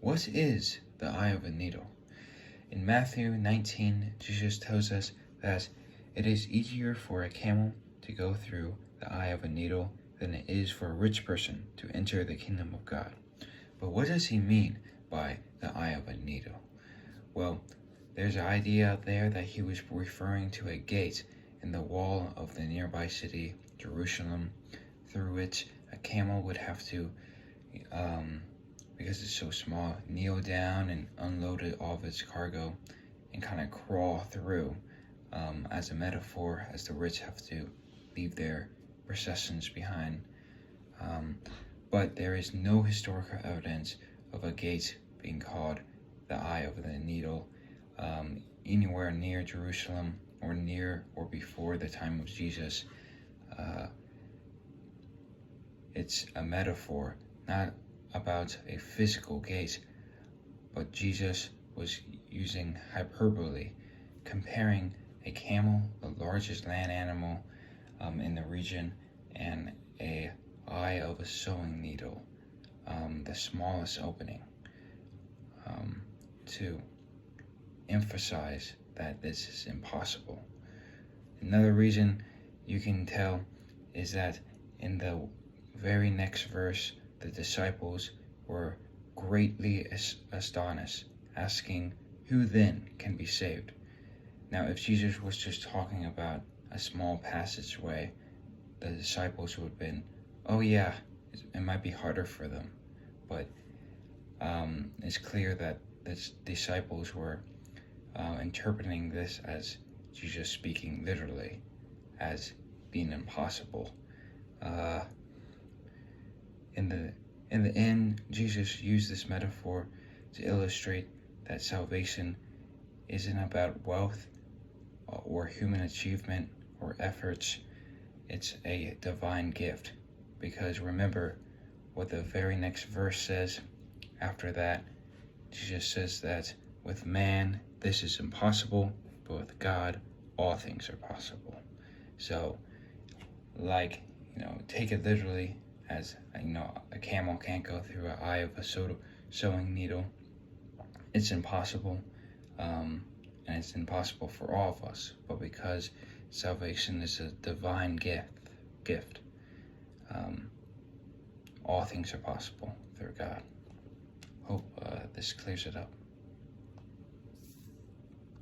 What is the eye of a needle? In Matthew 19, Jesus tells us that it is easier for a camel to go through the eye of a needle than it is for a rich person to enter the kingdom of God. But what does he mean by the eye of a needle? Well, there's an idea out there that he was referring to a gate in the wall of the nearby city, Jerusalem, through which a camel would have to, because it's so small, kneel down and unload all of its cargo and kind of crawl through, as a metaphor, as the rich have to leave their possessions behind. But there is no historical evidence of a gate being called the eye of the needle anywhere near Jerusalem or near or before the time of Jesus. It's a metaphor, not about a physical gate, but Jesus was using hyperbole, comparing a camel, the largest land animal in the region, and a eye of a sewing needle, the smallest opening, to emphasize that this is impossible. Another reason you can tell is that in the very next verse, the disciples were greatly astonished, asking, "Who then can be saved?" Now, if Jesus was just talking about a small passageway, the disciples would have been, "Oh yeah, it might be harder for them." But it's clear that the disciples were interpreting this as Jesus speaking literally, as being impossible. In the end, Jesus used this metaphor to illustrate that salvation isn't about wealth or human achievement or efforts. It's a divine gift. Because remember what the very next verse says. After that, Jesus says that with man this is impossible, but with God all things are possible. So, take it literally, as a camel can't go through an eye of a sewing needle. It's impossible, and it's impossible for all of us. But because salvation is a divine gift, all things are possible through God. Hope this clears it up.